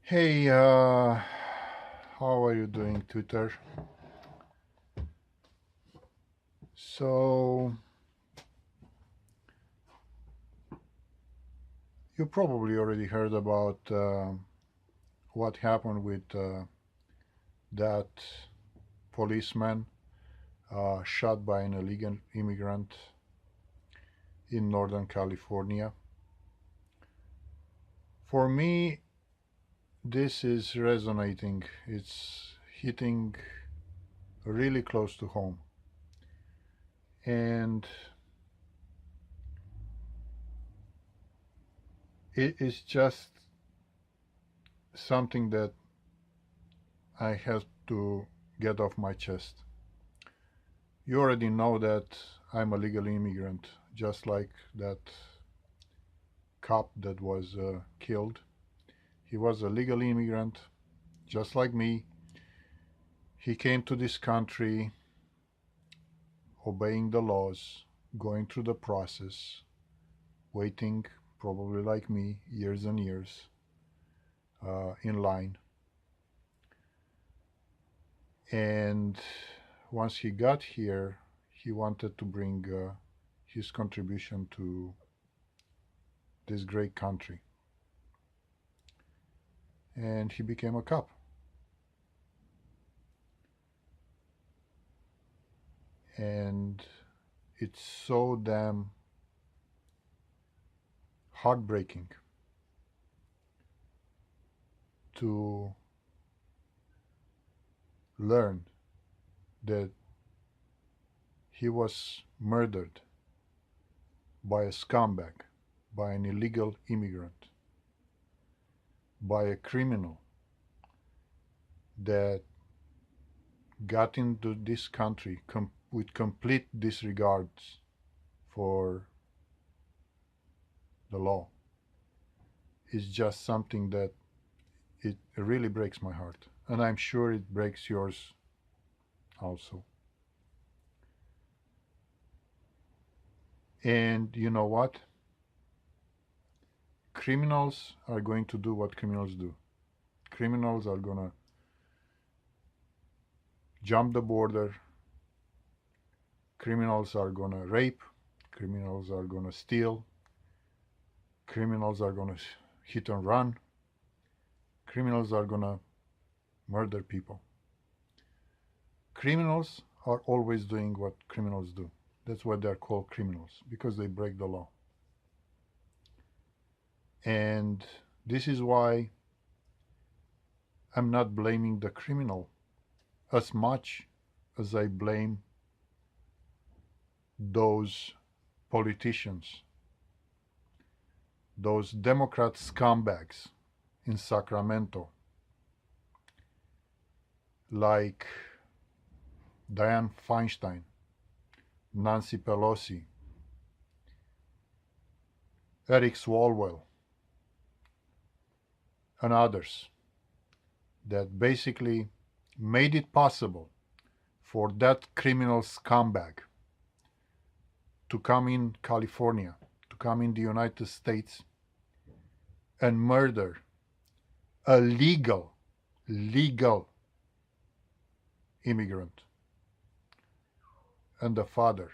Hey, how are you doing, Twitter? So, you probably already heard about what happened with that policeman shot by an illegal immigrant in Northern California. For me, this is resonating. It's hitting really close to home. And it is just something that I have to get off my chest. You already know that I'm a legal immigrant, just like that cop that was killed. He was a legal immigrant, just like me. He came to this country obeying the laws, going through the process, waiting, probably like me, years and years in line. And once he got here, he wanted to bring his contribution to this great country. And he became a cop. And it's so damn heartbreaking to learn that he was murdered by a scumbag, by an illegal immigrant, by a criminal that got into this country with complete disregards for the law. Is just something that it really breaks my heart. And I'm sure it breaks yours also. And you know what? Criminals are going to do what criminals do. Criminals are going to jump the border. Criminals are going to rape. Criminals are going to steal. Criminals are going to hit and run. Criminals are going to murder people. Criminals are always doing what criminals do. That's why they're called criminals, because they break the law. And this is why I'm not blaming the criminal as much as I blame those politicians, those Democrat scumbags in Sacramento, like Dianne Feinstein, Nancy Pelosi, Eric Swalwell, and others that basically made it possible for that criminal scumbag to come in California, to come in the United States and murder a legal immigrant and the father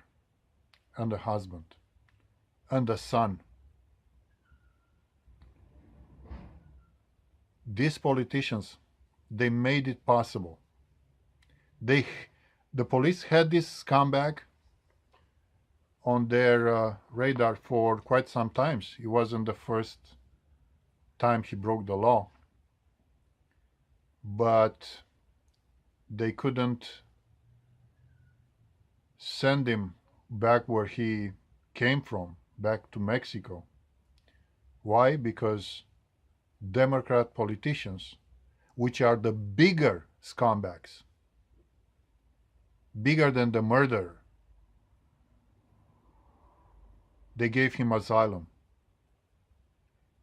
and the husband and the son. These politicians, they made it possible. They, the police had this scumbag on their radar for quite some times. It wasn't the first time he broke the law, but they couldn't send him back where he came from, back to Mexico. Why? Because Democrat politicians, which are the bigger scumbags, bigger than the murderer, they gave him asylum.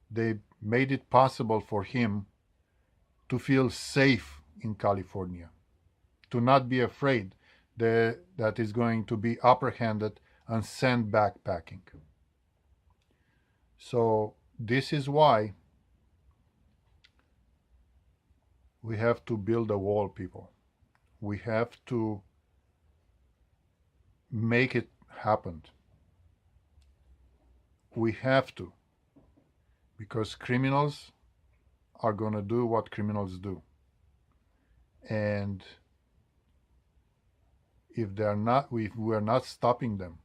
They made it possible for him to feel safe in California, to not be afraid that is going to be apprehended and sent backpacking. So this is why We have to build a wall, people. We have to make it happen. We have to, because criminals are going to do what criminals do. And if we're not stopping them,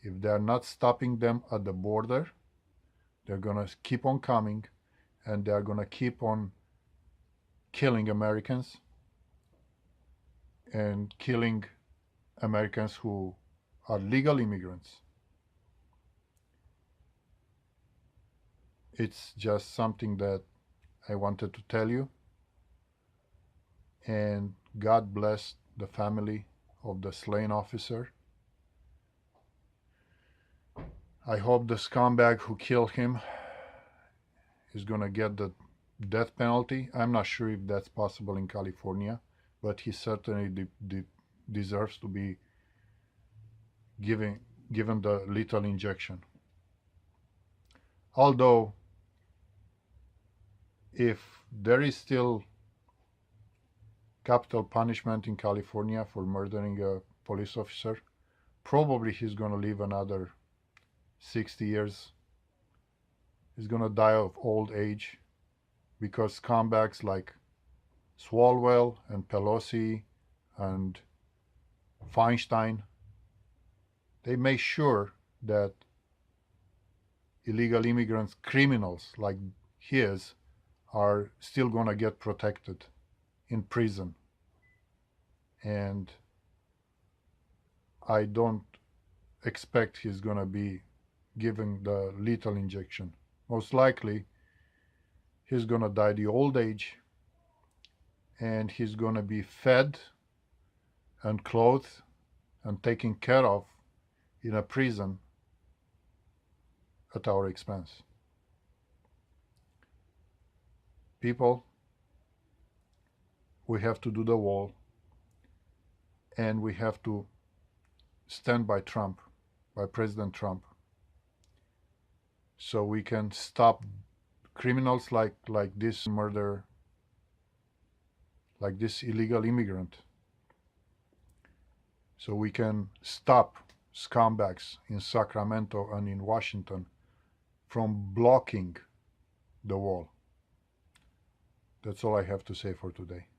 if they're not stopping them at the border, they're going to keep on coming, and they're going to keep on killing Americans and killing Americans who are legal immigrants. It's just something that I wanted to tell you. And God bless the family of the slain officer. I hope the scumbag who killed him is going to get the death penalty. I'm not sure if that's possible in California, but he certainly deserves to be given the lethal injection. Although, if there is still capital punishment in California for murdering a police officer, probably he's going to live another 60 years. He's going to die of old age, because scumbags like Swalwell and Pelosi and Feinstein, they make sure that illegal immigrants, criminals like his, are still going to get protected in prison. And I don't expect he's going to be given the lethal injection. Most likely, he's going to die the old age, and he's going to be fed and clothed and taken care of in a prison at our expense. People, we have to do the wall, and we have to stand by Trump, by President Trump, so we can stop criminals like this murder, like this illegal immigrant, so we can stop scumbags in Sacramento and in Washington from blocking the wall. That's all I have to say for today.